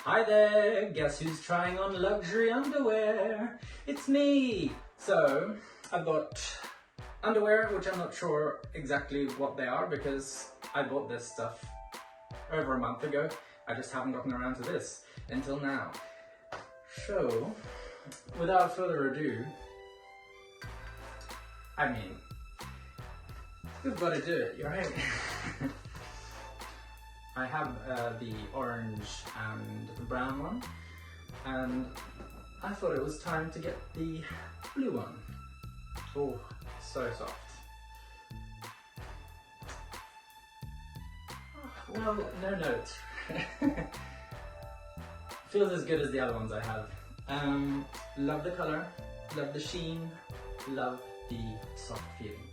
Hi there, guess who's trying on luxury underwear? It's me! So, I've got underwear, which I'm not sure exactly what they are because I bought this stuff over a month ago. I just haven't gotten around to this until now. So, without further ado, I mean, we've got to do it, you're right. I have the orange and the brown one, and I thought it was time to get the blue one. Oh, so soft. Well, no notes. Feels as good as the other ones I have. Love the color, love the sheen, love the soft feeling.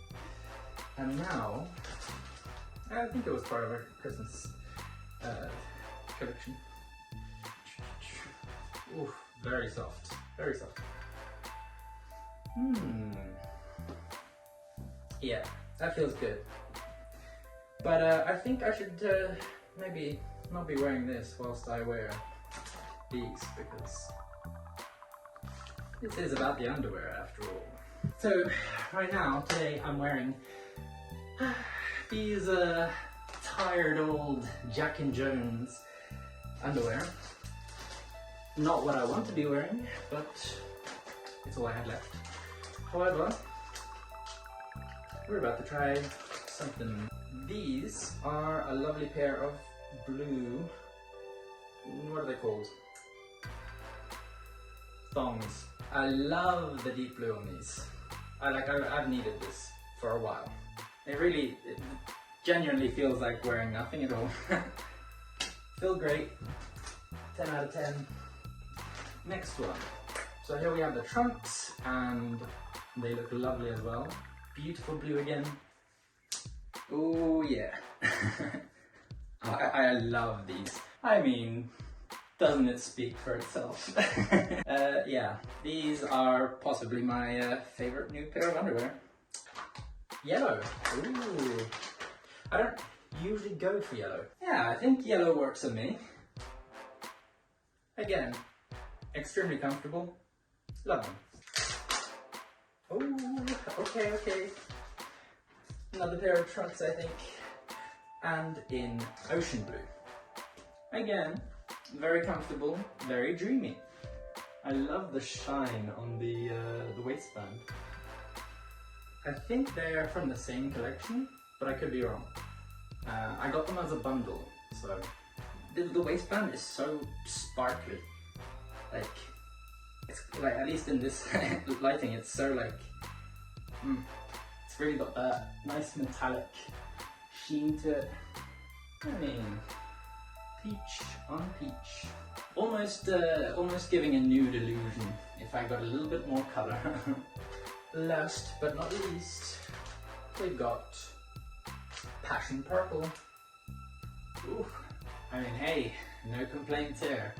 And now, I think it was part of our Christmas collection. Ooh, very soft, very soft. Yeah, that feels good. But I think I should maybe not be wearing this whilst I wear these, because this is about the underwear after all. So right now, today I'm wearing these tired old Jack and Jones underwear. Not what I want to be wearing, but it's all I had left. However, we're about to try something. These are a lovely pair of blue, what are they called? Thongs. I love the deep blue on these. I've needed this for a while. It genuinely feels like wearing nothing at all. Feel great. 10 out of 10. Next one. So here we have the trunks, and they look lovely as well. Beautiful blue again. Oh yeah. I love these. I mean, doesn't it speak for itself? Yeah, these are possibly my favorite new pair of underwear. Yellow. Ooh. I don't usually go for yellow. Yeah, I think yellow works on me. Again, extremely comfortable. Love them. Oh, okay. Another pair of trunks, I think. And in ocean blue. Again, very comfortable, very dreamy. I love the shine on the waistband. I think they're from the same collection, but I could be wrong. I got them as a bundle, so the waistband is so sparkly. It's like, at least in this lighting, it's so like, it's really got that nice metallic sheen to it. I mean, peach on peach. Almost giving a nude illusion if I got a little bit more color. Last but not least, we've got passion purple. Ooh, I mean, hey, no complaints here.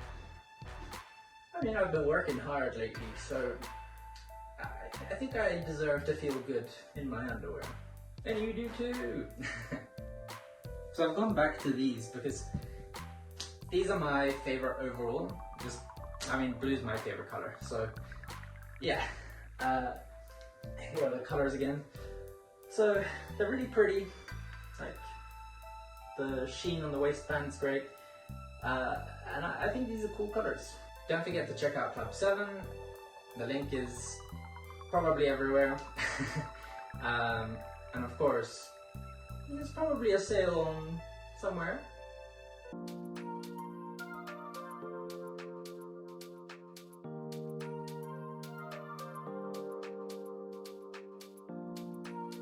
I mean, I've been working hard lately, so I think I deserve to feel good in my underwear. And you do too. So I've gone back to these because these are my favorite overall. Blue's my favorite color, so yeah. Here are the colors again. So they're really pretty. Like, the sheen on the waistband's great. And I think these are cool colors. Don't forget to check out Club 7. The link is probably everywhere. And of course, there's probably a sale on somewhere.